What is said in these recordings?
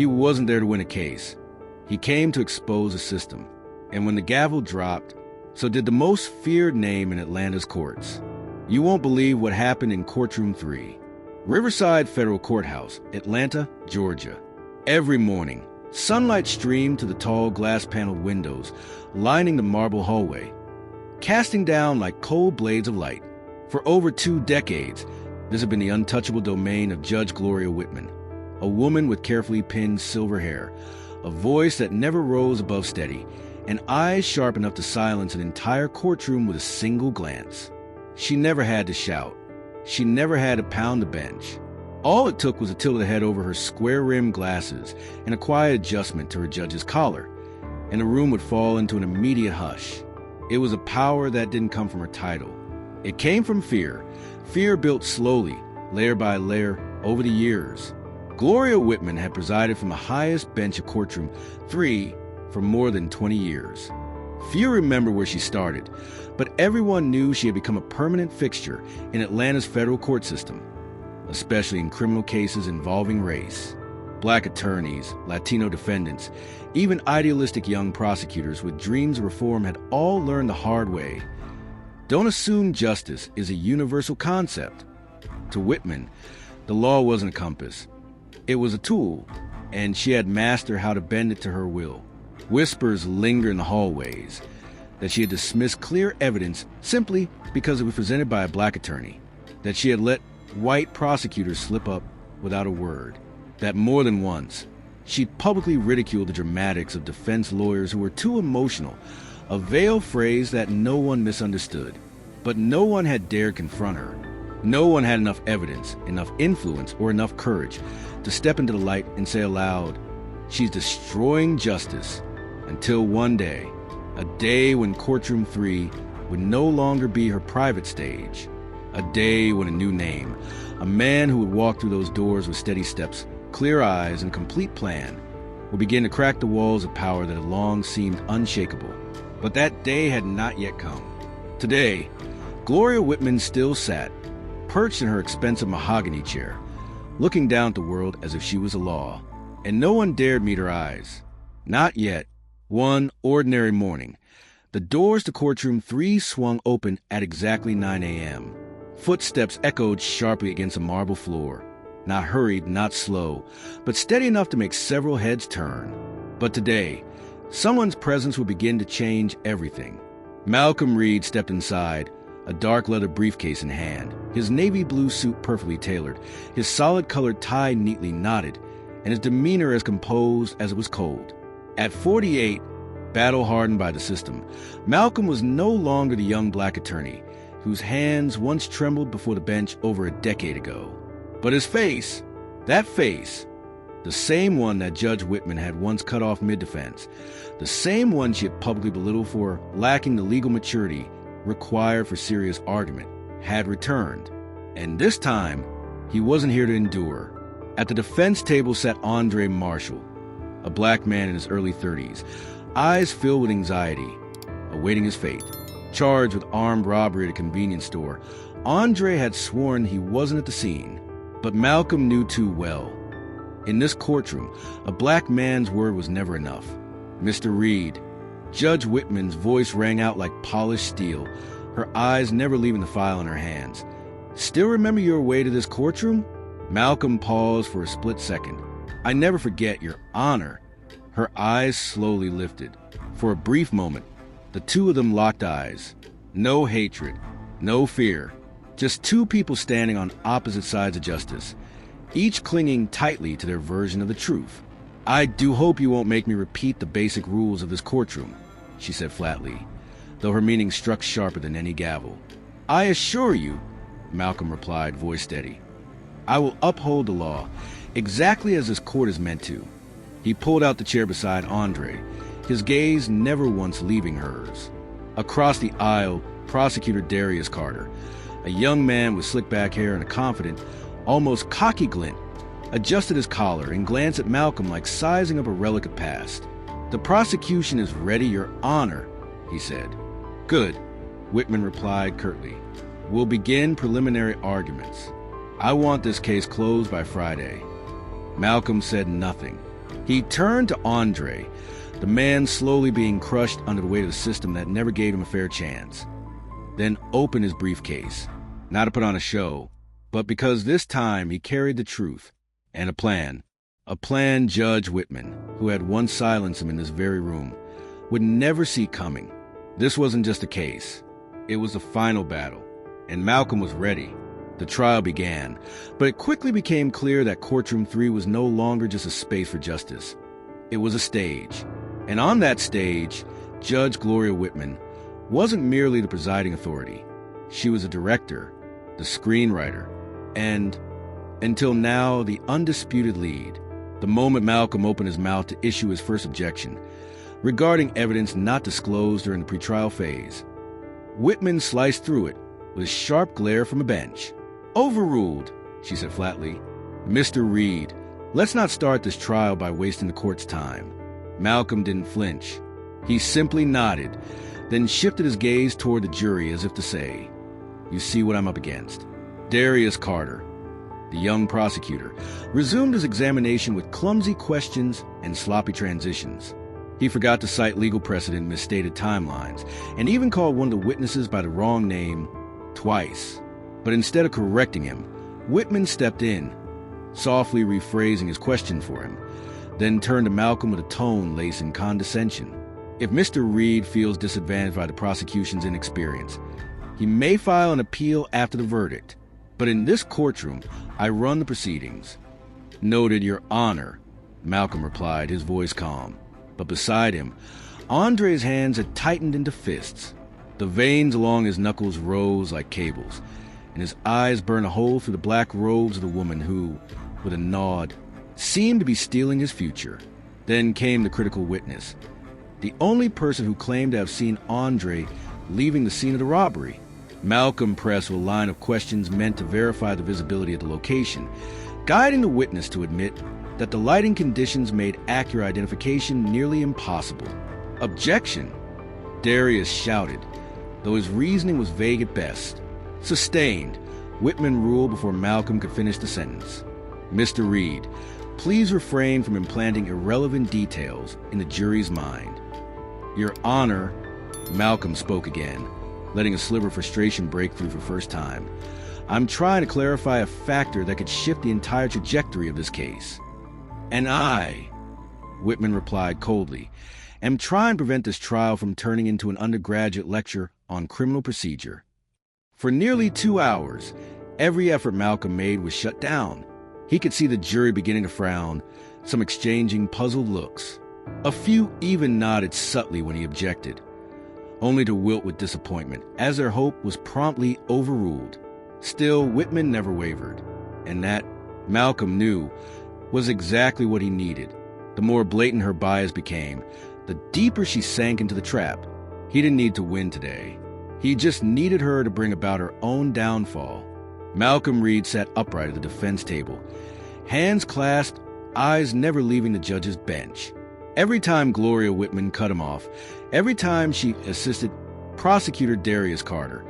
He wasn't there to win a case. He came to expose a system. And when the gavel dropped, so did the most feared name in Atlanta's courts. You won't believe what happened in Courtroom 3. Riverside Federal Courthouse, Atlanta, Georgia. Every morning, sunlight streamed to the tall glass-paneled windows lining the marble hallway, casting down like cold blades of light. For over 2 decades, this had been the untouchable domain of Judge Gloria Whitman, a woman with carefully pinned silver hair, a voice that never rose above steady, and eyes sharp enough to silence an entire courtroom with a single glance. She never had to shout. She never had to pound the bench. All it took was to tilt her head over her square-rimmed glasses and a quiet adjustment to her judge's collar, and the room would fall into an immediate hush. It was a power that didn't come from her title. It came from fear. Fear built slowly, layer by layer, over the years. Gloria Whitman had presided from the highest bench of Courtroom 3 for more than 20 years. Few remember where she started, but everyone knew she had become a permanent fixture in Atlanta's federal court system, especially in criminal cases involving race. Black attorneys, Latino defendants, even idealistic young prosecutors with dreams of reform had all learned the hard way. Don't assume justice is a universal concept. To Whitman, the law wasn't a compass. It was a tool, and she had mastered how to bend it to her will. Whispers lingered in the hallways that she had dismissed clear evidence simply because it was presented by a black attorney, that she had let white prosecutors slip up without a word, that more than once she publicly ridiculed the dramatics of defense lawyers who were too emotional, a veiled phrase that no one misunderstood. But no one had dared confront her. No one had enough evidence, enough influence, or enough courage to step into the light and say aloud, "She's destroying justice," until one day, a day when Courtroom 3 would no longer be her private stage, a day when a new name, a man who would walk through those doors with steady steps, clear eyes, and complete plan, would begin to crack the walls of power that had long seemed unshakable. But that day had not yet come. Today, Gloria Whitman still sat, perched in her expensive mahogany chair, looking down at the world as if she was a law, and no one dared meet her eyes. Not yet. One ordinary morning, the doors to Courtroom 3 swung open at exactly 9 a.m. Footsteps echoed sharply against a marble floor, not hurried, not slow, but steady enough to make several heads turn. But today, someone's presence would begin to change everything. Malcolm Reed stepped inside, a dark leather briefcase in hand, his navy blue suit perfectly tailored, his solid-colored tie neatly knotted, and his demeanor as composed as it was cold. At 48, battle-hardened by the system, Malcolm was no longer the young black attorney whose hands once trembled before the bench over a decade ago. But his face, that face, the same one that Judge Whitman had once cut off mid-defense, the same one she had publicly belittled for lacking the legal maturity required for serious argument, had returned. And this time, he wasn't here to endure. At the defense table sat Andre Marshall, a black man in his early 30s, eyes filled with anxiety, awaiting his fate. Charged with armed robbery at a convenience store, Andre had sworn he wasn't at the scene, but Malcolm knew too well. In this courtroom, a black man's word was never enough. "Mr. Reed," Judge Whitman's voice rang out like polished steel, her eyes never leaving the file in her hands. "Still remember your way to this courtroom?" Malcolm paused for a split second. "I never forget, Your Honor." Her eyes slowly lifted. For a brief moment, the two of them locked eyes. No hatred, no fear, just two people standing on opposite sides of justice, each clinging tightly to their version of the truth. "I do hope you won't make me repeat the basic rules of this courtroom," she said flatly, though her meaning struck sharper than any gavel. "I assure you," Malcolm replied, voice steady, "I will uphold the law, exactly as this court is meant to." He pulled out the chair beside Andre, his gaze never once leaving hers. Across the aisle, Prosecutor Darius Carter, a young man with slick back hair and a confident, almost cocky glint, adjusted his collar and glanced at Malcolm like sizing up a relic of past. "The prosecution is ready, Your Honor," he said. "Good," Whitman replied curtly. "We'll begin preliminary arguments. I want this case closed by Friday." Malcolm said nothing. He turned to Andre, the man slowly being crushed under the weight of the system that never gave him a fair chance. Then opened his briefcase, not to put on a show, but because this time he carried the truth and a plan. A plan Judge Whitman, who had once silenced him in this very room, would never see coming. This wasn't just a case. It was the final battle, and Malcolm was ready. The trial began, but it quickly became clear that Courtroom 3 was no longer just a space for justice. It was a stage, and on that stage, Judge Gloria Whitman wasn't merely the presiding authority. She was a director, the screenwriter, and, until now, the undisputed lead. The moment Malcolm opened his mouth to issue his first objection, regarding evidence not disclosed during the pretrial phase, Whitman sliced through it with a sharp glare from a bench. "Overruled," she said flatly. "Mr. Reed, let's not start this trial by wasting the court's time." Malcolm didn't flinch. He simply nodded, then shifted his gaze toward the jury as if to say, "You see what I'm up against." Darius Carter, the young prosecutor, resumed his examination with clumsy questions and sloppy transitions. He forgot to cite legal precedent, misstated timelines, and even called one of the witnesses by the wrong name twice. But instead of correcting him, Whitman stepped in, softly rephrasing his question for him, then turned to Malcolm with a tone laced in condescension. "If Mr. Reed feels disadvantaged by the prosecution's inexperience, he may file an appeal after the verdict. But in this courtroom, I run the proceedings." "Noted, Your Honor," Malcolm replied, his voice calm. But beside him, Andre's hands had tightened into fists. The veins along his knuckles rose like cables, and his eyes burned a hole through the black robes of the woman who, with a nod, seemed to be stealing his future. Then came the critical witness, the only person who claimed to have seen Andre leaving the scene of the robbery. Malcolm pressed with a line of questions meant to verify the visibility of the location, guiding the witness to admit that the lighting conditions made accurate identification nearly impossible. "Objection!" Darius shouted, though his reasoning was vague at best. "Sustained," Whitman ruled before Malcolm could finish the sentence. "Mr. Reed, please refrain from implanting irrelevant details in the jury's mind." "Your Honor," Malcolm spoke again, letting a sliver of frustration break through for the first time. "I'm trying to clarify a factor that could shift the entire trajectory of this case." "And I," Whitman replied coldly, "am trying to prevent this trial from turning into an undergraduate lecture on criminal procedure." For nearly 2 hours, every effort Malcolm made was shut down. He could see the jury beginning to frown, some exchanging puzzled looks. A few even nodded subtly when he objected, only to wilt with disappointment, as their hope was promptly overruled. Still, Whitman never wavered, and that, Malcolm knew, was exactly what he needed. The more blatant her bias became, the deeper she sank into the trap. He didn't need to win today. He just needed her to bring about her own downfall. Malcolm Reed sat upright at the defense table, hands clasped, eyes never leaving the judge's bench. Every time Gloria Whitman cut him off, every time she assisted prosecutor Darius Carter,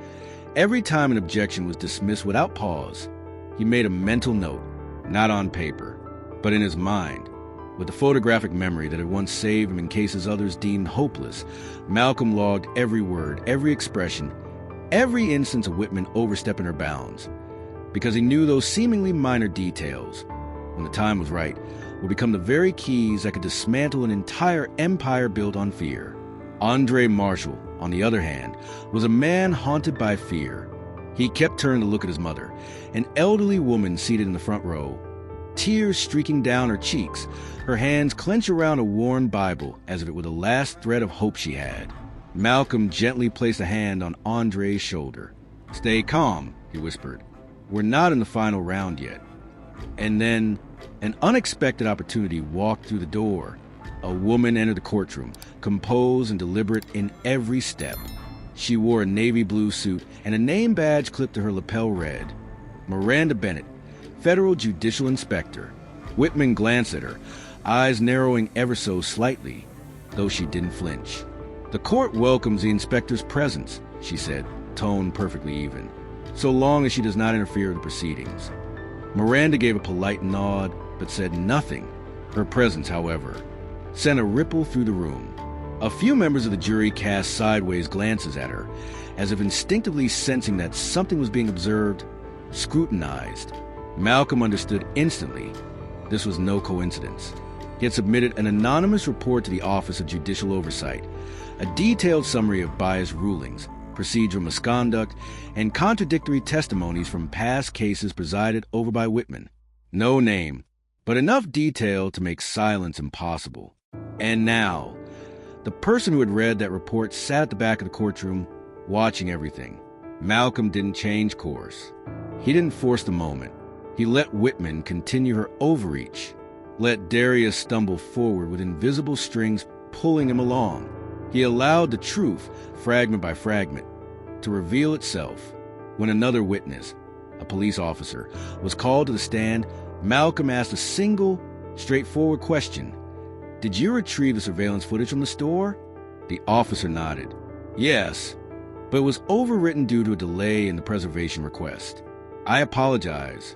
every time an objection was dismissed without pause, he made a mental note, not on paper, but in his mind. With the photographic memory that had once saved him in cases others deemed hopeless, Malcolm logged every word, every expression, every instance of Whitman overstepping her bounds, because he knew those seemingly minor details, when the time was right, would become the very keys that could dismantle an entire empire built on fear. Andre Marshall, on the other hand, was a man haunted by fear. He kept turning to look at his mother, an elderly woman seated in the front row, tears streaking down her cheeks, her hands clenched around a worn Bible as if it were the last thread of hope she had. Malcolm gently placed a hand on Andre's shoulder. "Stay calm," he whispered. "We're not in the final round yet." And then, an unexpected opportunity walked through the door. A woman entered the courtroom, composed and deliberate in every step. She wore a navy blue suit and a name badge clipped to her lapel read, "Miranda Bennett, Federal Judicial Inspector." Whitman glanced at her, eyes narrowing ever so slightly, though she didn't flinch. "The court welcomes the inspector's presence," she said, tone perfectly even, "so long as she does not interfere with the proceedings." Miranda gave a polite nod, but said nothing. Her presence, however, sent a ripple through the room. A few members of the jury cast sideways glances at her, as if instinctively sensing that something was being observed, scrutinized. Malcolm understood instantly. This was no coincidence. He had submitted an anonymous report to the Office of Judicial Oversight, a detailed summary of biased rulings, procedural misconduct, and contradictory testimonies from past cases presided over by Whitman. No name, but enough detail to make silence impossible. And now, the person who had read that report sat at the back of the courtroom, watching everything. Malcolm didn't change course. He didn't force the moment. He let Whitman continue her overreach, let Darius stumble forward with invisible strings pulling him along. He allowed the truth, fragment by fragment, to reveal itself. When another witness, a police officer, was called to the stand, Malcolm asked a single, straightforward question. "Did you retrieve the surveillance footage from the store?" The officer nodded. "Yes, but it was overwritten due to a delay in the preservation request. I apologize."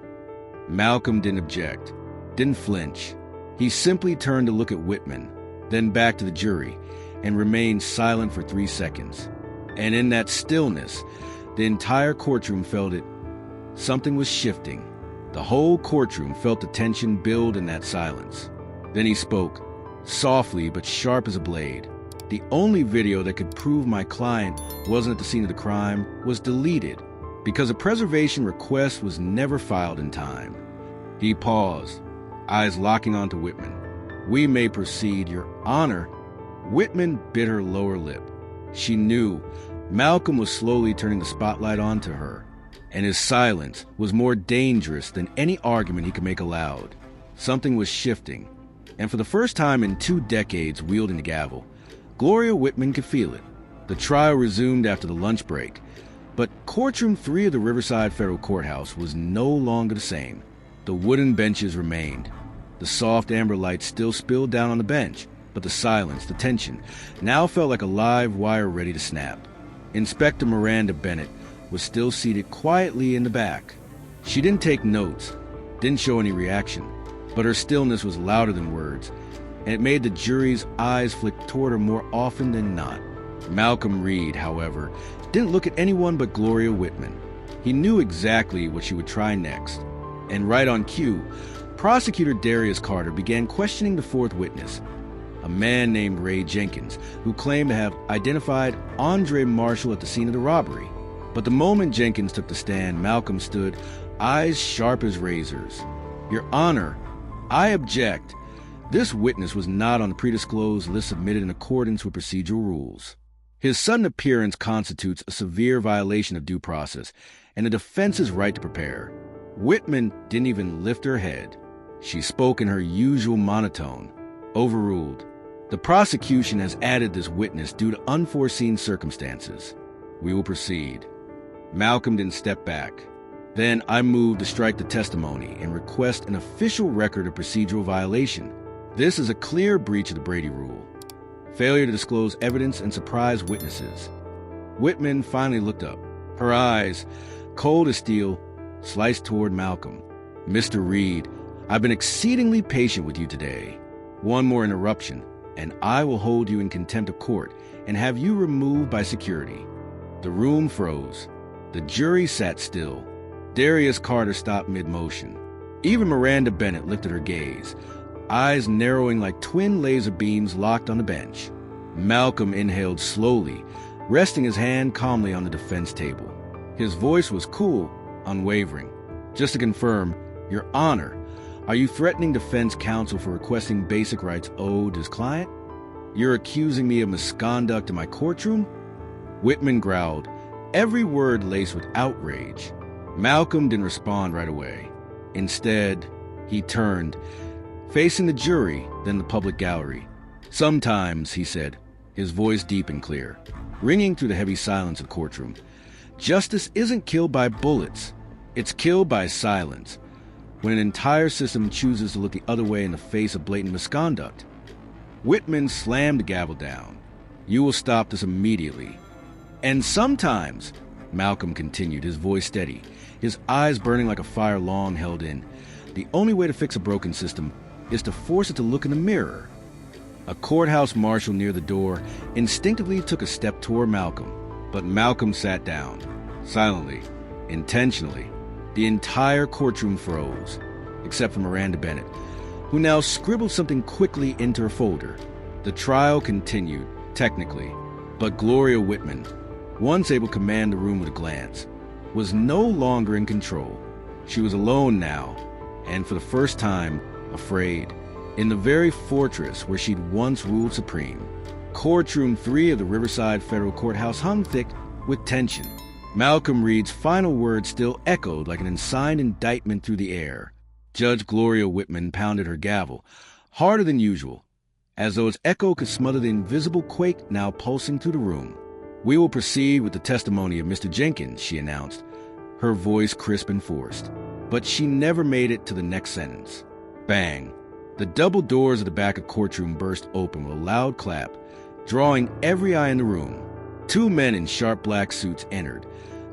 Malcolm didn't object, didn't flinch. He simply turned to look at Whitman, then back to the jury, and remained silent for 3 seconds. And in that stillness, the entire courtroom felt it. Something was shifting. The whole courtroom felt the tension build in that silence. Then he spoke, softly but sharp as a blade. "The only video that could prove my client wasn't at the scene of the crime was deleted because a preservation request was never filed in time." He paused, eyes locking onto Whitman. "We may proceed, Your Honor." Whitman bit her lower lip. She knew Malcolm was slowly turning the spotlight onto her, and his silence was more dangerous than any argument he could make aloud. Something was shifting, and for the first time in 2 decades wielding the gavel, Gloria Whitman could feel it. The trial resumed after the lunch break, but courtroom 3 of the Riverside Federal Courthouse was no longer the same. The wooden benches remained. The soft amber light still spilled down on the bench, but the silence, the tension, now felt like a live wire ready to snap. Inspector Miranda Bennett was still seated quietly in the back. She didn't take notes, didn't show any reaction, but her stillness was louder than words, and it made the jury's eyes flick toward her more often than not. Malcolm Reed, however, didn't look at anyone but Gloria Whitman. He knew exactly what she would try next, and right on cue, Prosecutor Darius Carter began questioning the 4th witness, a man named Ray Jenkins, who claimed to have identified Andre Marshall at the scene of the robbery. But the moment Jenkins took the stand, Malcolm stood, eyes sharp as razors. "Your Honor, I object. This witness was not on the predisclosed list submitted in accordance with procedural rules. His sudden appearance constitutes a severe violation of due process and the defense's right to prepare." Whitman didn't even lift her head. She spoke in her usual monotone. "Overruled. The prosecution has added this witness due to unforeseen circumstances. We will proceed." Malcolm didn't step back. "Then I move to strike the testimony and request an official record of procedural violation. This is a clear breach of the Brady Rule. Failure to disclose evidence and surprise witnesses." Whitman finally looked up. Her eyes, cold as steel, sliced toward Malcolm. "Mr. Reed, I've been exceedingly patient with you today. One more interruption, and I will hold you in contempt of court and have you removed by security." The room froze. The jury sat still. Darius Carter stopped mid-motion. Even Miranda Bennett lifted her gaze, eyes narrowing like twin laser beams locked on the bench. Malcolm inhaled slowly, resting his hand calmly on the defense table. His voice was cool, unwavering. "Just to confirm, Your Honor, are you threatening defense counsel for requesting basic rights owed to his client? You're accusing me of misconduct in my courtroom?" Whitman growled, every word laced with outrage. Malcolm didn't respond right away. Instead, he turned, facing the jury, then the public gallery. "Sometimes," he said, his voice deep and clear, ringing through the heavy silence of the courtroom, "justice isn't killed by bullets. It's killed by silence. When an entire system chooses to look the other way in the face of blatant misconduct." Whitman slammed the gavel down. "You will stop this immediately." "And sometimes," Malcolm continued, his voice steady, his eyes burning like a fire long held in, "the only way to fix a broken system is to force it to look in the mirror. A courthouse marshal near the door instinctively took a step toward Malcolm, but Malcolm sat down, silently, intentionally. The entire courtroom froze, except for Miranda Bennett, who now scribbled something quickly into her folder. The trial continued, technically, but Gloria Whitman, once able to command the room with a glance, was no longer in control. She was alone now, and for the first time, afraid, in the very fortress where she'd once ruled supreme. Courtroom 3 of the Riverside Federal Courthouse hung thick with tension. Malcolm Reed's final words still echoed like an unsigned indictment through the air. Judge Gloria Whitman pounded her gavel, harder than usual, as though its echo could smother the invisible quake now pulsing through the room. "We will proceed with the testimony of Mr. Jenkins," she announced, her voice crisp and forced. But she never made it to the next sentence. Bang! The double doors of the back of the courtroom burst open with a loud clap, drawing every eye in the room. 2 men in sharp black suits entered,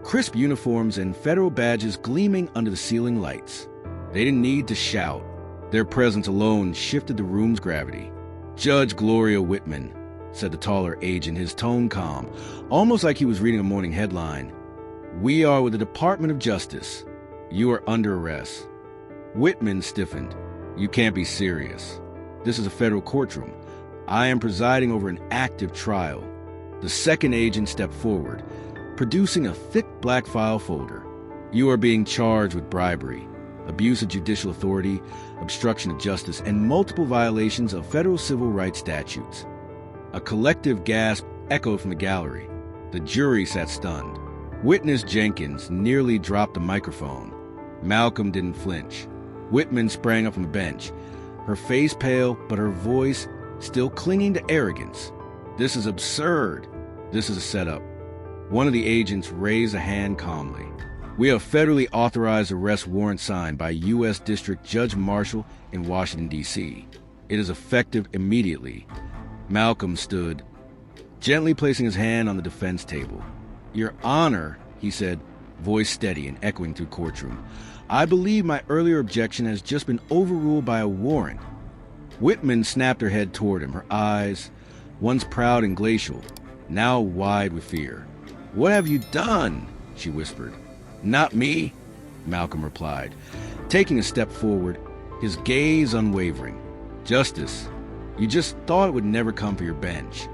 crisp uniforms and federal badges gleaming under the ceiling lights. They didn't need to shout. Their presence alone shifted the room's gravity. "Judge Gloria Whitman," said the taller agent, his tone calm, almost like he was reading a morning headline. "We are with the Department of Justice. You are under arrest." Whitman stiffened. "You can't be serious. This is a federal courtroom. I am presiding over an active trial." The second agent stepped forward, producing a thick black file folder. "You are being charged with bribery, abuse of judicial authority, obstruction of justice, and multiple violations of federal civil rights statutes." A collective gasp echoed from the gallery. The jury sat stunned. Witness Jenkins nearly dropped the microphone. Malcolm didn't flinch. Whitman sprang up from the bench, her face pale, but her voice still clinging to arrogance. "This is absurd. This is a setup." One of the agents raised a hand calmly. "We have federally authorized arrest warrant signed by U.S. District Judge Marshall in Washington, D.C. It is effective immediately." Malcolm stood, gently placing his hand on the defense table. "Your Honor," he said, voice steady and echoing through courtroom, "I believe my earlier objection has just been overruled by a warrant." Whitman snapped her head toward him, her eyes, once proud and glacial, now wide with fear. "What have you done?" she whispered. "Not me," Malcolm replied, taking a step forward, his gaze unwavering. "Justice, you just thought it would never come for your bench."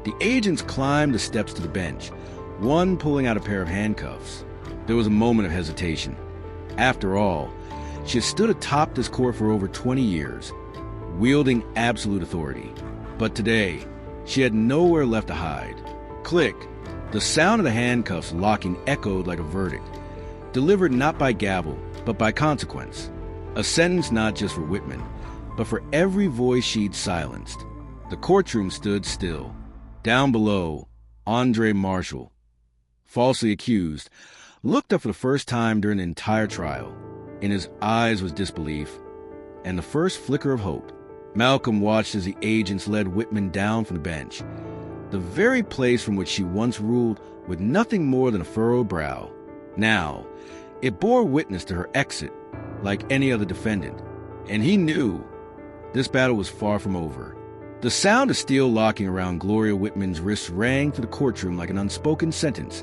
The agents climbed the steps to the bench, one pulling out a pair of handcuffs. There was a moment of hesitation. After all, she had stood atop this court for over 20 years, wielding absolute authority. But today, she had nowhere left to hide. Click! The sound of the handcuffs locking echoed like a verdict, delivered not by gavel, but by consequence. A sentence not just for Whitman, but for every voice she'd silenced. The courtroom stood still. Down below, Andre Marshall, falsely accused, looked up for the first time during the entire trial. In his eyes was disbelief and the first flicker of hope. Malcolm watched as the agents led Whitman down from the bench, the very place from which she once ruled with nothing more than a furrowed brow. Now, it bore witness to her exit, like any other defendant, and he knew this battle was far from over. The sound of steel locking around Gloria Whitman's wrists rang through the courtroom like an unspoken sentence,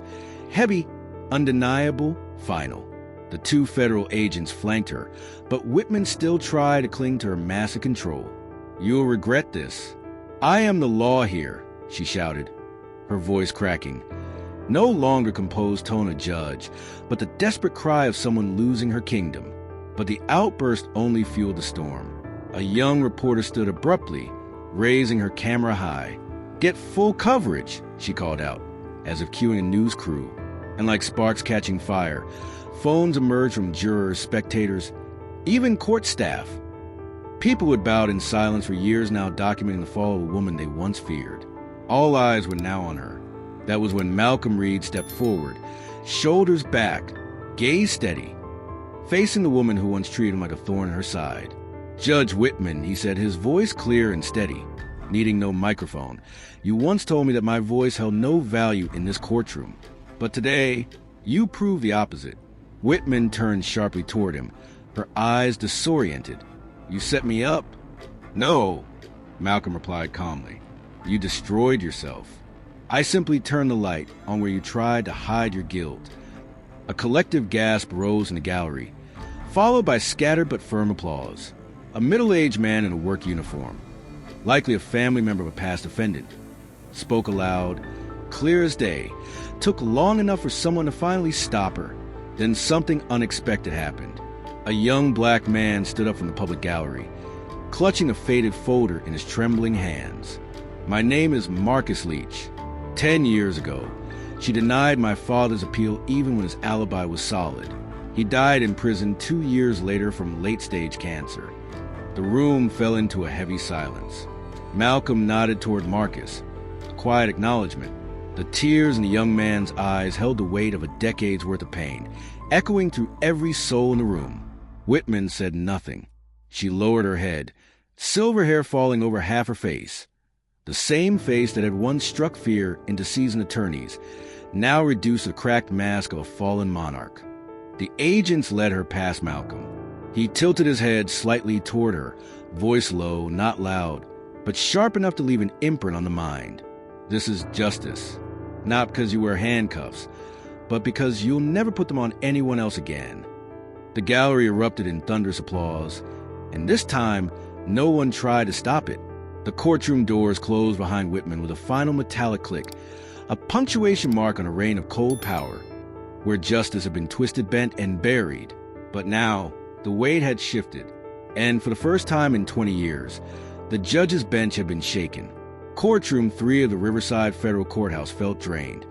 heavy, undeniable, final. The 2 federal agents flanked her, but Whitman still tried to cling to her massive control. "You will regret this. I am the law here," she shouted, her voice cracking. No longer composed tone of judge, but the desperate cry of someone losing her kingdom. But the outburst only fueled the storm. A young reporter stood abruptly, raising her camera high. "Get full coverage," she called out, as if cueing a news crew. And like sparks catching fire, phones emerged from jurors, spectators, even court staff. People who had bowed in silence for years now documenting the fall of a woman they once feared. All eyes were now on her. That was when Malcolm Reed stepped forward, shoulders back, gaze steady, facing the woman who once treated him like a thorn in her side. "Judge Whitman," he said, his voice clear and steady, needing no microphone. "You once told me that my voice held no value in this courtroom. But today, you prove the opposite." Whitman turned sharply toward him, her eyes disoriented. You set me up? No, Malcolm replied calmly. You destroyed yourself. I simply turned the light on where you tried to hide your guilt. A collective gasp rose in the gallery, followed by scattered but firm applause. A middle-aged man in a work uniform, likely a family member of a past defendant, spoke aloud, clear as day. Took long enough for someone to finally stop her. Then something unexpected happened. A young black man stood up from the public gallery, clutching a faded folder in his trembling hands. My name is Marcus Leach. 10 years ago, she denied my father's appeal even when his alibi was solid. He died in prison 2 years later from late-stage cancer. The room fell into a heavy silence. Malcolm nodded toward Marcus, a quiet acknowledgement. The tears in the young man's eyes held the weight of a decade's worth of pain, echoing through every soul in the room. Whitman said nothing. She lowered her head, silver hair falling over half her face. The same face that had once struck fear into seasoned attorneys, now reduced to the cracked mask of a fallen monarch. The agents led her past Malcolm. He tilted his head slightly toward her, voice low, not loud, but sharp enough to leave an imprint on the mind. This is justice. Not because you wear handcuffs, but because you'll never put them on anyone else again. The gallery erupted in thunderous applause, and this time, no one tried to stop it. The courtroom doors closed behind Whitman with a final metallic click, a punctuation mark on a reign of cold power, where justice had been twisted, bent, and buried. But now, the weight had shifted, and for the first time in 20 years, the judge's bench had been shaken. Courtroom 3 of the Riverside Federal Courthouse felt drained,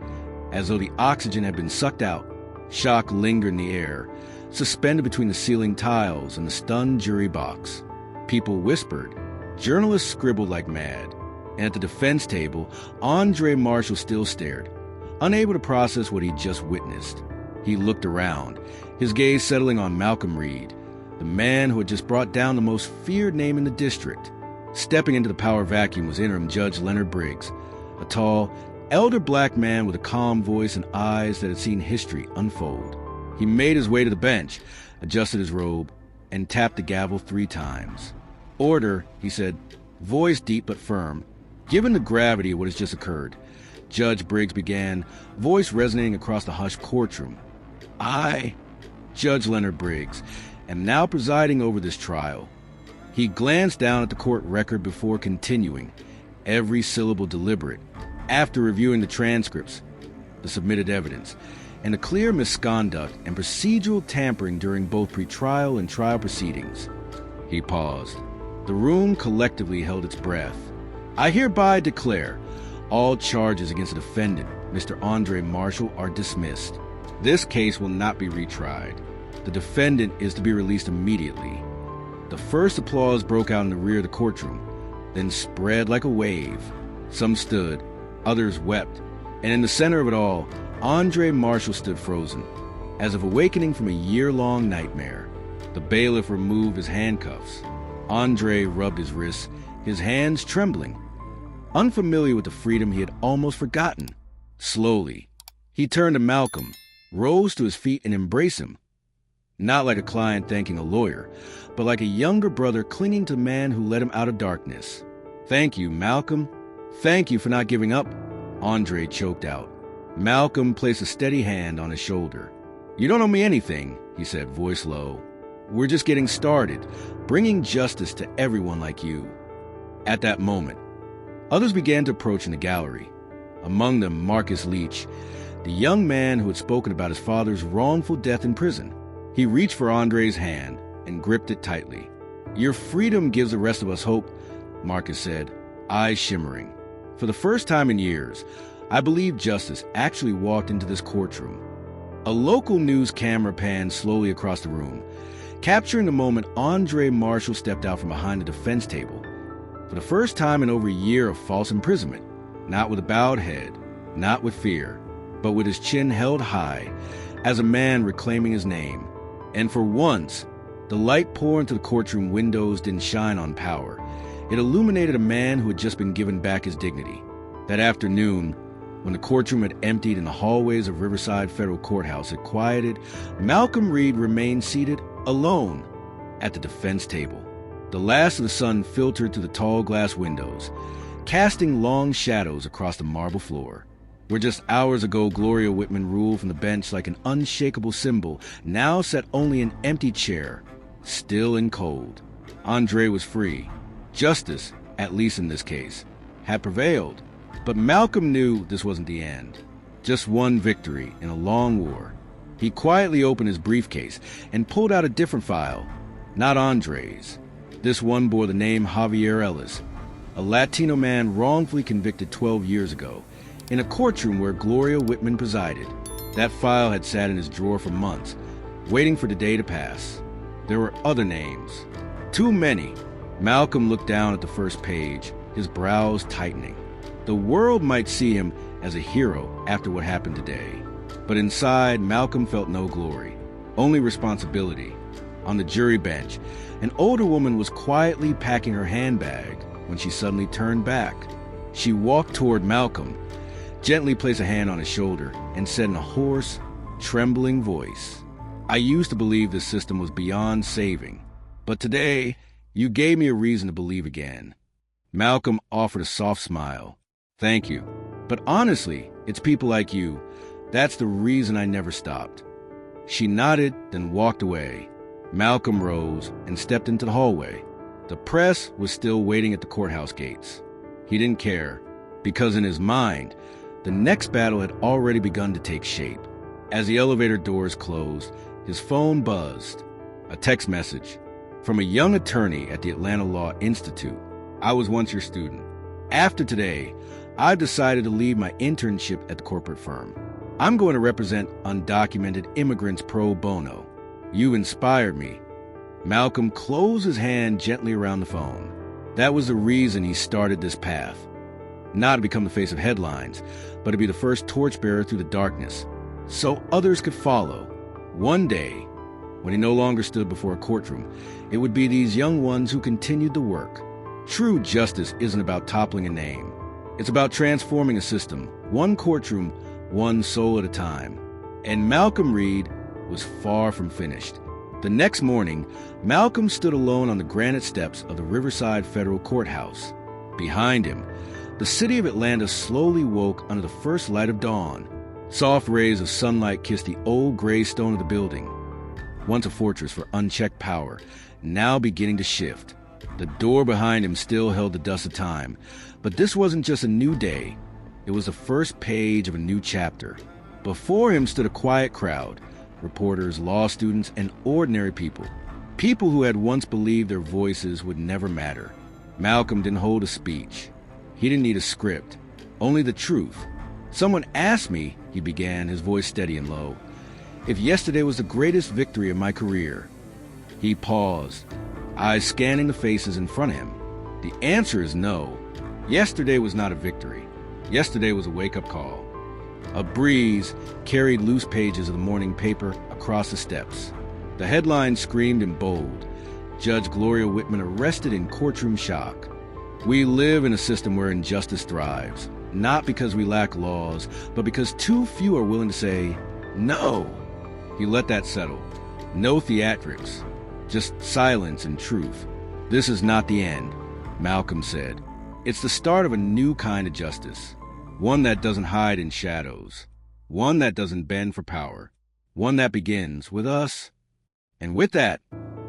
as though the oxygen had been sucked out. Shock lingered in the air, suspended between the ceiling tiles and the stunned jury box. People whispered. Journalists scribbled like mad. And at the defense table, Andre Marshall still stared, unable to process what he'd just witnessed. He looked around, his gaze settling on Malcolm Reed, the man who had just brought down the most feared name in the district. Stepping into the power vacuum was interim Judge Leonard Briggs, a tall, elder black man with a calm voice and eyes that had seen history unfold. He made his way to the bench, adjusted his robe, and tapped the gavel 3 times. Order, he said, voice deep but firm. Given the gravity of what has just occurred, Judge Briggs began, voice resonating across the hushed courtroom. I, Judge Leonard Briggs, am now presiding over this trial. He glanced down at the court record before continuing, every syllable deliberate, after reviewing the transcripts, the submitted evidence, and the clear misconduct and procedural tampering during both pretrial and trial proceedings. He paused. The room collectively held its breath. I hereby declare all charges against the defendant, Mr. Andre Marshall, are dismissed. This case will not be retried. The defendant is to be released immediately. The first applause broke out in the rear of the courtroom, then spread like a wave. Some stood, others wept, and in the center of it all, Andre Marshall stood frozen, as if awakening from a year-long nightmare. The bailiff removed his handcuffs. Andre rubbed his wrists, his hands trembling, unfamiliar with the freedom he had almost forgotten. Slowly, he turned to Malcolm, rose to his feet and embraced him. Not like a client thanking a lawyer, but like a younger brother clinging to the man who led him out of darkness. Thank you, Malcolm. Thank you for not giving up, Andre choked out. Malcolm placed a steady hand on his shoulder. You don't owe me anything, he said, voice low. We're just getting started, bringing justice to everyone like you. At that moment, others began to approach in the gallery. Among them, Marcus Leach, the young man who had spoken about his father's wrongful death in prison. He reached for Andre's hand and gripped it tightly. Your freedom gives the rest of us hope, Marcus said, eyes shimmering. For the first time in years, I believe justice actually walked into this courtroom. A local news camera panned slowly across the room, capturing the moment Andre Marshall stepped out from behind the defense table. For the first time in over a year of false imprisonment, not with a bowed head, not with fear, but with his chin held high, as a man reclaiming his name. And for once, the light pouring into the courtroom windows didn't shine on power. It illuminated a man who had just been given back his dignity. That afternoon, when the courtroom had emptied and the hallways of Riverside Federal Courthouse had quieted, Malcolm Reed remained seated alone at the defense table. The last of the sun filtered through the tall glass windows, casting long shadows across the marble floor. Where just hours ago Gloria Whitman ruled from the bench like an unshakable symbol, now sat only an empty chair, still and cold. Andre was free. Justice, at least in this case, had prevailed. But Malcolm knew this wasn't the end. Just one victory in a long war. He quietly opened his briefcase and pulled out a different file. Not Andre's. This one bore the name Javier Ellis, a Latino man wrongfully convicted 12 years ago, in a courtroom where Gloria Whitman presided. That file had sat in his drawer for months, waiting for the day to pass. There were other names. Too many. Malcolm looked down at the first page, his brows tightening. The world might see him as a hero after what happened today. But inside, Malcolm felt no glory, only responsibility. On the jury bench, an older woman was quietly packing her handbag when she suddenly turned back. She walked toward Malcolm, gently placed a hand on his shoulder, and said in a hoarse, trembling voice, "I used to believe this system was beyond saving, but today you gave me a reason to believe again." Malcolm offered a soft smile. "Thank you. But honestly, it's people like you. That's the reason I never stopped." She nodded, then walked away. Malcolm rose and stepped into the hallway. The press was still waiting at the courthouse gates. He didn't care, because in his mind, the next battle had already begun to take shape. As the elevator doors closed, his phone buzzed. A text message from a young attorney at the Atlanta Law Institute. "I was once your student. After today, I've decided to leave my internship at the corporate firm. I'm going to represent undocumented immigrants pro bono. You inspired me." Malcolm closed his hand gently around the phone. That was the reason he started this path. Not to become the face of headlines, but to be the first torchbearer through the darkness, so others could follow. One day, when he no longer stood before a courtroom, it would be these young ones who continued the work. True justice isn't about toppling a name. It's about transforming a system, one courtroom, one soul at a time. And Malcolm Reed was far from finished. The next morning, Malcolm stood alone on the granite steps of the Riverside Federal Courthouse. Behind him, the city of Atlanta slowly woke under the first light of dawn. Soft rays of sunlight kissed the old gray stone of the building, once a fortress for unchecked power, now beginning to shift. The door behind him still held the dust of time, but this wasn't just a new day. It was the first page of a new chapter. Before him stood a quiet crowd, reporters, law students, and ordinary people. People who had once believed their voices would never matter. Malcolm didn't hold a speech. He didn't need a script, only the truth. "Someone asked me," he began, his voice steady and low, "if yesterday was the greatest victory of my career." He paused, eyes scanning the faces in front of him. The answer is no. Yesterday was not a victory. Yesterday was a wake-up call. A breeze carried loose pages of the morning paper across the steps. The headline screamed in bold, "Judge Gloria Whitman arrested in courtroom shock." We live in a system where injustice thrives, not because we lack laws, but because too few are willing to say, no. He let that settle. No theatrics, just silence and truth. "This is not the end," Malcolm said. "It's the start of a new kind of justice. One that doesn't hide in shadows. One that doesn't bend for power. One that begins with us." And with that,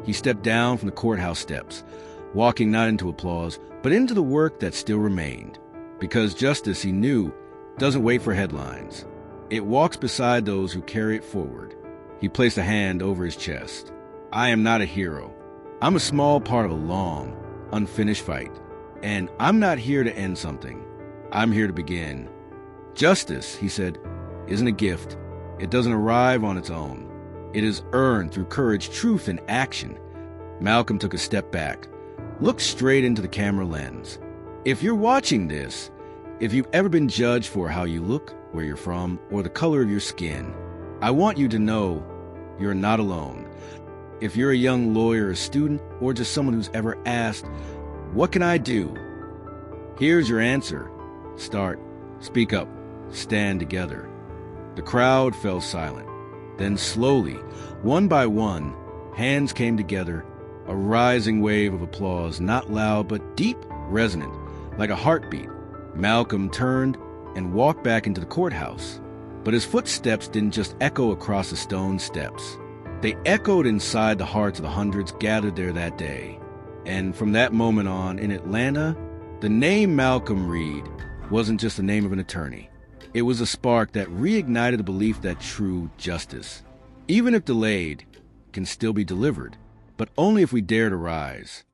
he stepped down from the courthouse steps, walking not into applause, but into the work that still remained. Because justice, he knew, doesn't wait for headlines. It walks beside those who carry it forward. He placed a hand over his chest. "I am not a hero. I'm a small part of a long, unfinished fight. And I'm not here to end something. I'm here to begin." "Justice," he said, "isn't a gift. It doesn't arrive on its own. It is earned through courage, truth, and action." Malcolm took a step back, looked straight into the camera lens. If you're watching this, if you've ever been judged for how you look, where you're from, or the color of your skin, I want you to know you're not alone. If you're a young lawyer, a student, or just someone who's ever asked, "What can I do?" Here's your answer. Start, speak up, stand together. The crowd fell silent. Then slowly, one by one, hands came together, A rising wave of applause, not loud but deep, resonant, like a heartbeat. Malcolm turned and walked back into the courthouse. But his footsteps didn't just echo across the stone steps. They echoed inside the hearts of the hundreds gathered there that day. And from that moment on, in Atlanta, the name Malcolm Reed wasn't just the name of an attorney. It was a spark that reignited the belief that true justice, even if delayed, can still be delivered, but only if we dare to rise.